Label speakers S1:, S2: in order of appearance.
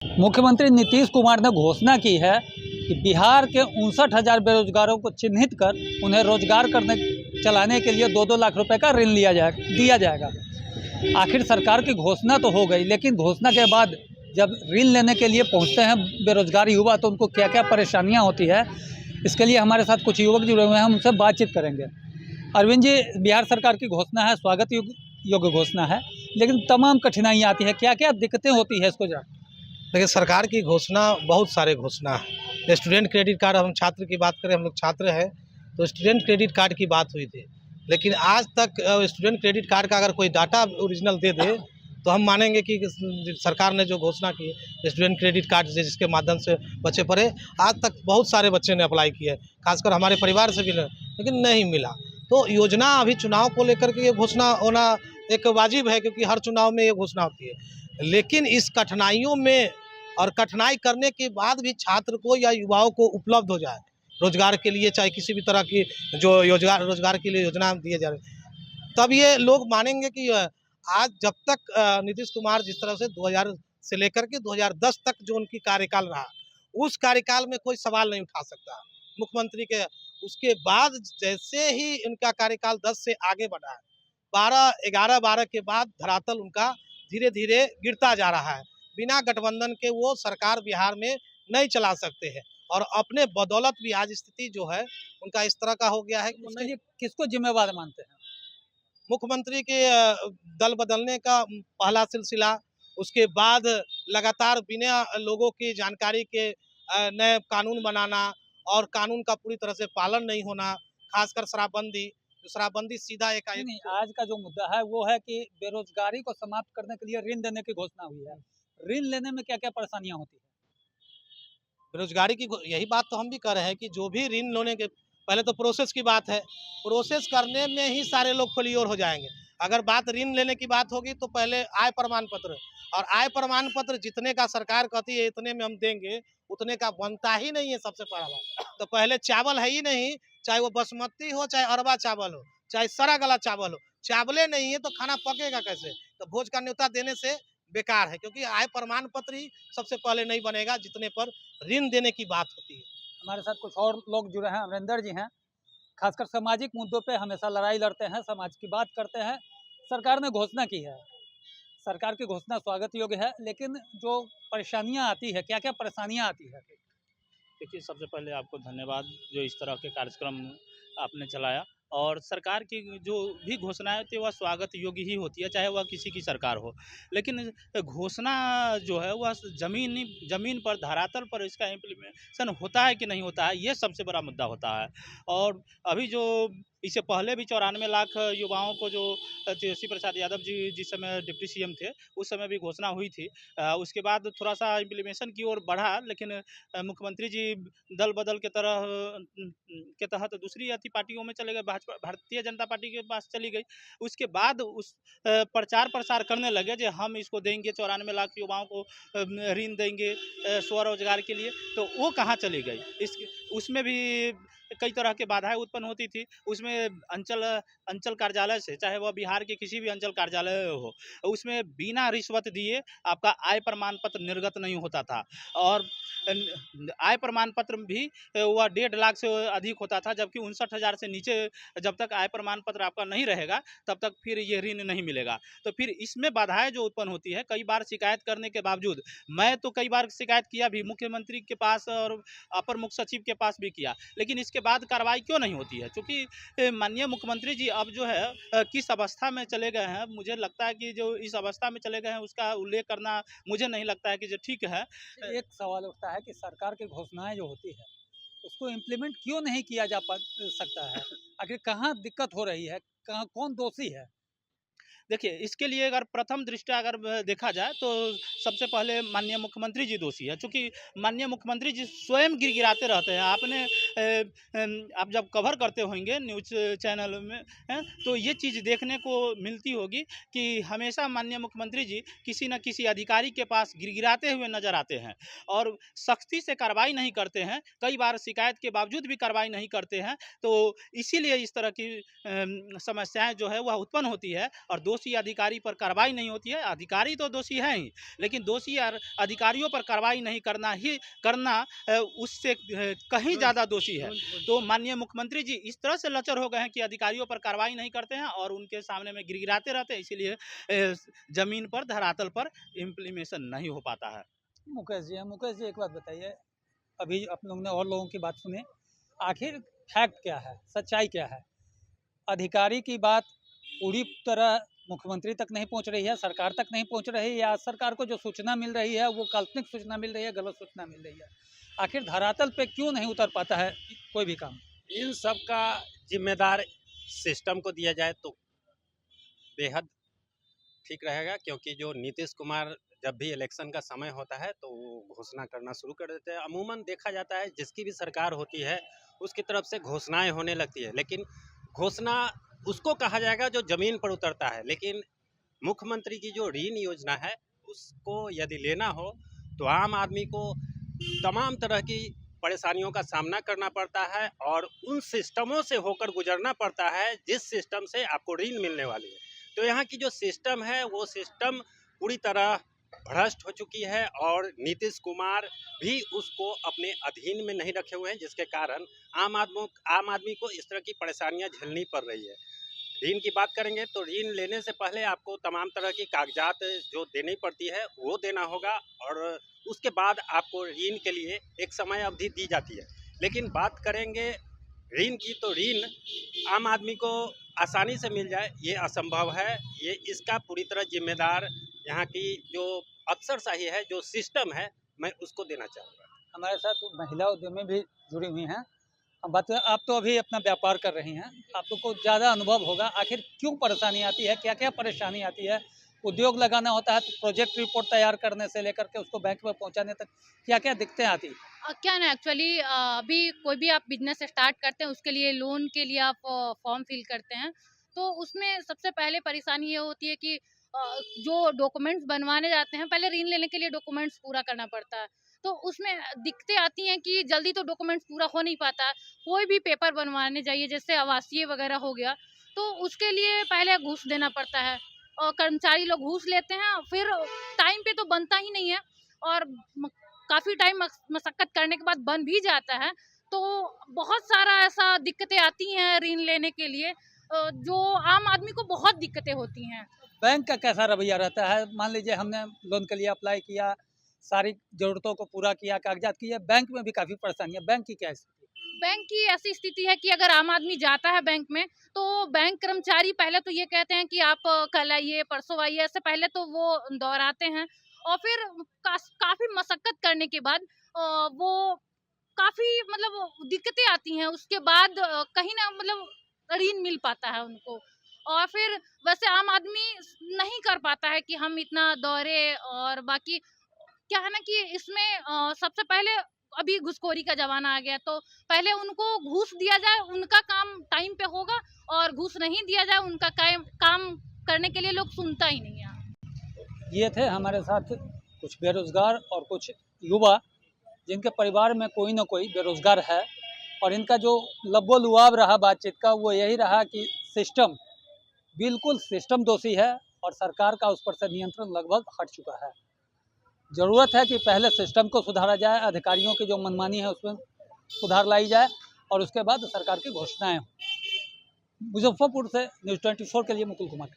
S1: मुख्यमंत्री नीतीश कुमार ने घोषणा की है कि बिहार के 59,000 बेरोजगारों को चिन्हित कर उन्हें रोजगार चलाने के लिए 2-2 लाख रुपए का ऋण दिया जाएगा। आखिर सरकार की घोषणा तो हो गई, लेकिन घोषणा के बाद जब ऋण लेने के लिए पहुंचते हैं बेरोजगार युवा, तो उनको क्या क्या परेशानियां होती है, इसके लिए हमारे साथ कुछ युवक जुड़े हुए हैं, हम उनसे बातचीत करेंगे। अरविंद जी, बिहार सरकार की घोषणा है, स्वागत योग्य घोषणा है, लेकिन तमाम कठिनाइयाँ आती है, क्या क्या दिक्कतें होती है इसको जान।
S2: देखिए, सरकार की घोषणा बहुत सारे घोषणा है। स्टूडेंट क्रेडिट कार्ड, हम छात्र की बात करें, हम लोग छात्र हैं तो स्टूडेंट क्रेडिट कार्ड की बात हुई थी, लेकिन आज तक स्टूडेंट क्रेडिट कार्ड का अगर कोई डाटा ओरिजिनल दे दे तो हम मानेंगे कि सरकार ने जो घोषणा की स्टूडेंट क्रेडिट कार्ड से, जिसके माध्यम से बच्चे पढ़े, आज तक बहुत सारे बच्चे ने अप्लाई किया है, खासकर हमारे परिवार से भी, लेकिन नहीं मिला। तो योजना अभी चुनाव को लेकर के ये घोषणा होना एक वाजिब है, क्योंकि हर चुनाव में ये घोषणा होती है। लेकिन इस कठिनाइयों में और कठिनाई करने के बाद भी छात्र को या युवाओं को उपलब्ध हो जाए रोजगार के लिए, चाहे किसी भी तरह की जो रोजगार के लिए योजना दिए जा रहे, तब ये लोग मानेंगे कि आज जब तक नीतीश कुमार जिस तरह से 2000 से लेकर के 2010 तक जो उनकी कार्यकाल रहा, उस कार्यकाल में कोई सवाल नहीं उठा सकता मुख्यमंत्री के। उसके बाद जैसे ही इनका कार्यकाल 10 से आगे बढ़ा है, 12 के बाद धरातल उनका धीरे धीरे गिरता जा रहा है। बिना गठबंधन के वो सरकार बिहार में नहीं चला सकते हैं, और अपने बदौलत भी आज स्थिति जो है उनका इस तरह का हो गया है कि
S1: किसको जिम्मेवार मानते हैं?
S2: मुख्यमंत्री के दल बदलने का पहला सिलसिला, उसके बाद लगातार बिना लोगों की जानकारी के नए कानून बनाना और कानून का पूरी तरह से पालन नहीं होना, खासकर शराबबंदी सीधा एकाएक।
S1: नहीं, आज का जो मुद्दा है वो है कि बेरोजगारी को समाप्त करने के लिए ऋण देने की घोषणा हुई है। ऋण लेने में क्या क्या परेशानियां होती है?
S2: बेरोजगारी की यही बात तो हम भी कर रहे हैं कि जो भी ऋण लेने के पहले तो प्रोसेस की बात है, प्रोसेस करने में ही सारे लोग फेलियर हो जाएंगे। अगर बात ऋण लेने की बात होगी तो पहले आय प्रमाण पत्र, और आय प्रमाण पत्र जितने का सरकार कहती है इतने में हम देंगे, उतने का बनता ही नहीं है। सबसे पहला बात तो पहले चावल है ही नहीं, चाहे वो बासमती हो, चाहे अरबा चावल हो, चाहे सड़ा गला चावल हो, चावले नहीं है तो खाना पकेगा कैसे? तो भोज का न्योता देने से बेकार है, क्योंकि आय प्रमाण पत्र ही सबसे पहले नहीं बनेगा जितने पर ऋण देने की बात होती है।
S1: हमारे साथ कुछ और लोग जुड़े हैं। अमरिंदर जी हैं, खासकर सामाजिक मुद्दों पे हमेशा लड़ाई लड़ते हैं, समाज की बात करते हैं। सरकार ने घोषणा की है, सरकार की घोषणा स्वागत योग्य है, लेकिन जो परेशानियां आती है, क्या क्या परेशानियां आती है?
S3: देखिए, सबसे पहले आपको धन्यवाद जो इस तरह के कार्यक्रम आपने चलाया, और सरकार की जो भी घोषणाएं होती है वह स्वागत योग्य ही होती है, चाहे वह किसी की सरकार हो। लेकिन घोषणा जो है वह ज़मीन पर, धरातल पर इसका इम्प्लीमेंटेशन होता है कि नहीं होता है, ये सबसे बड़ा मुद्दा होता है। और अभी जो इससे पहले भी 94 लाख युवाओं को जो तेजस्वी प्रसाद यादव जी जिस समय डिप्टी सीएम थे उस समय भी घोषणा हुई थी। उसके बाद थोड़ा सा इम्प्लीमेशन की ओर बढ़ा, लेकिन मुख्यमंत्री जी दल बदल के तहत दूसरी अति पार्टियों में चले गए, भाजपा भारतीय जनता पार्टी के पास चली गई। उसके बाद उस प्रचार प्रसार करने लगे जो हम इसको देंगे, 94 लाख युवाओं को ऋण देंगे स्वरोजगार के लिए, तो वो कहाँ चली गई? उसमें भी कई तरह के बाधाएं उत्पन्न होती थी। उसमें अंचल कार्यालय से, चाहे वह बिहार के किसी भी अंचल कार्यालय हो, उसमें बिना रिश्वत दिए आपका आय प्रमाण पत्र निर्गत नहीं होता था, और आय प्रमाण पत्र भी वह 1.5 लाख से अधिक होता था, जबकि 59,000 से नीचे जब तक आय प्रमाण पत्र आपका नहीं रहेगा तब तक फिर ये ऋण नहीं मिलेगा। तो फिर इसमें बाधाएं जो उत्पन्न होती है, कई बार शिकायत करने के बावजूद, मैं तो कई बार शिकायत किया भी मुख्यमंत्री के पास और अपर मुख्य सचिव के पास भी किया, लेकिन इसके बाद कार्रवाई क्यों नहीं होती है? क्योंकि माननीय मुख्यमंत्री जी अब जो है किस अवस्था में चले गए हैं, मुझे लगता है कि जो इस अवस्था में चले गए हैं उसका उल्लेख करना मुझे नहीं लगता है कि जो ठीक है।
S1: एक सवाल उठता है कि सरकार की घोषणाएं जो होती है उसको इम्प्लीमेंट क्यों नहीं किया जा सकता है? आखिर कहाँ दिक्कत हो रही है, कहाँ कौन दोषी है?
S3: देखिए, इसके लिए अगर प्रथम दृष्टया अगर देखा जाए तो सबसे पहले माननीय मुख्यमंत्री जी दोषी है, चूँकि माननीय मुख्यमंत्री जी स्वयं गिड़गिड़ाते रहते हैं। आपने आप जब कवर करते होंगे न्यूज़ चैनल में तो ये चीज़ देखने को मिलती होगी कि हमेशा माननीय मुख्यमंत्री जी किसी न किसी अधिकारी के पास गिड़गिड़ाते हुए नजर आते हैं, और सख्ती से कार्रवाई नहीं करते हैं, कई बार शिकायत के बावजूद भी कार्रवाई नहीं करते हैं। तो इसीलिए इस तरह की समस्याएं जो है वह उत्पन्न होती है, और दोषी अधिकारी पर कार्रवाई नहीं होती है। अधिकारी तो दोषी हैं ही, लेकिन दोषी अधिकारियों पर कार्रवाई नहीं करना उससे कहीं ज़्यादा दोषी है। तो माननीय मुख्यमंत्री जी इस तरह से लचर हो गए हैं कि अधिकारियों पर कार्रवाई नहीं करते हैं और उनके सामने में गिड़गिड़ाते रहते हैं, इसीलिए ज़मीन पर, धरातल पर इम्प्लीमेशन नहीं हो पाता है।
S1: मुकेश जी एक बात बताइए, अभी आप लोगों ने और लोगों की बात सुनी, आखिर फैक्ट क्या है, सच्चाई क्या है? अधिकारी की बात पूरी तरह मुख्यमंत्री तक नहीं पहुंच रही है, सरकार तक नहीं पहुंच रही है, या सरकार को जो सूचना मिल रही है वो काल्पनिक सूचना मिल रही है, गलत सूचना मिल रही है? आखिर धरातल पे क्यों नहीं उतर पाता है कोई भी काम?
S4: इन सब का जिम्मेदार सिस्टम को दिया जाए तो बेहद ठीक रहेगा, क्योंकि जो नीतीश कुमार जब भी इलेक्शन का समय होता है तो वो घोषणा करना शुरू कर देते हैं। अमूमन देखा जाता है जिसकी भी सरकार होती है उसकी तरफ से घोषणाएं होने लगती है, लेकिन घोषणा उसको कहा जाएगा जो ज़मीन पर उतरता है। लेकिन मुख्यमंत्री की जो ऋण योजना है उसको यदि लेना हो तो आम आदमी को तमाम तरह की परेशानियों का सामना करना पड़ता है और उन सिस्टमों से होकर गुजरना पड़ता है जिस सिस्टम से आपको ऋण मिलने वाली है। तो यहाँ की जो सिस्टम है वो सिस्टम पूरी तरह भ्रष्ट हो चुकी है और नीतीश कुमार भी उसको अपने अधीन में नहीं रखे हुए हैं, जिसके कारण आम आदमी को इस तरह की परेशानियां झेलनी पड़ रही है। ऋण की बात करेंगे तो ऋण लेने से पहले आपको तमाम तरह की कागजात जो देनी पड़ती है वो देना होगा और उसके बाद आपको ऋण के लिए एक समय अवधि दी जाती है। लेकिन बात करेंगे ऋण की तो ऋण आम आदमी को आसानी से मिल जाए ये असंभव है। ये इसका पूरी तरह जिम्मेदार यहाँ की जो अफसरशाही है, जो सिस्टम है, मैं उसको देना चाहूँगा।
S1: हमारे साथ महिला उद्यमी भी जुड़ी हुई हैं। अब बात, आप तो अभी अपना व्यापार कर रही हैं, आपको कुछ ज़्यादा अनुभव होगा, आखिर क्यों परेशानी आती है, क्या क्या परेशानी आती है? उद्योग लगाना होता है तो प्रोजेक्ट रिपोर्ट तैयार करने से लेकर के उसको बैंक में पहुंचाने तक क्या क्या दिक्कतें आती है?
S5: क्या ना एक्चुअली अभी कोई भी आप बिजनेस स्टार्ट करते हैं उसके लिए लोन के लिए आप फॉर्म फिल करते हैं, तो उसमें सबसे पहले परेशानी ये होती है कि जो डॉक्यूमेंट्स बनवाने जाते हैं, पहले ऋण लेने के लिए डॉक्यूमेंट्स पूरा करना पड़ता है, तो उसमें दिक्कतें आती हैं कि जल्दी तो डॉक्यूमेंट्स पूरा हो नहीं पाता। कोई भी पेपर बनवाने जाइए, जैसे आवासीय वगैरह हो गया, तो उसके लिए पहले घूस देना पड़ता है और कर्मचारी लोग घूस लेते हैं, फिर टाइम पे तो बनता ही नहीं है और काफ़ी टाइम मशक्कत करने के बाद बन भी जाता है। तो बहुत सारा ऐसा दिक्कतें आती हैं ऋण लेने के लिए, जो आम आदमी को बहुत दिक्कतें होती हैं।
S1: बैंक का कैसा रवैया रहता है? मान लीजिए हमने लोन के लिए अप्लाई किया, सारी ज़रूरतों को पूरा किया, कागजात किए, बैंक में भी काफ़ी परेशानी है, बैंक की क्या स्थिति?
S5: बैंक की ऐसी स्थिति है कि अगर आम आदमी जाता है बैंक में, तो बैंक कर्मचारी पहले तो ये कहते हैं कि आप कल आइए, परसों आइए, ऐसे पहले तो वो दोहराते हैं और फिर काफ़ी मशक्कत करने के बाद वो काफ़ी मतलब दिक्कतें आती हैं। उसके बाद कहीं ना मतलब ऋण मिल पाता है उनको और फिर वैसे आम आदमी नहीं कर पाता है कि हम इतना दौरे। और बाकी क्या है ना कि इसमें सबसे पहले अभी घूसखोरी का ज़माना आ गया, तो पहले उनको घूस दिया जाए, उनका काम टाइम पे होगा, और घूस नहीं दिया जाए, उनका काम करने के लिए लोग सुनता ही नहीं है।
S1: ये थे हमारे साथ कुछ बेरोज़गार और कुछ युवा जिनके परिवार में कोई ना कोई बेरोज़गार है, और इनका जो लबो-लुआब रहा बातचीत का वो यही रहा कि सिस्टम, बिल्कुल सिस्टम दोषी है और सरकार का उस पर से नियंत्रण लगभग हट चुका है। ज़रूरत है कि पहले सिस्टम को सुधारा जाए, अधिकारियों की जो मनमानी है उसमें सुधार लाई जाए और उसके बाद सरकार की घोषणाएं हों। मुजफ्फरपुर से न्यूज़ 24 के लिए मुकुल कुमार।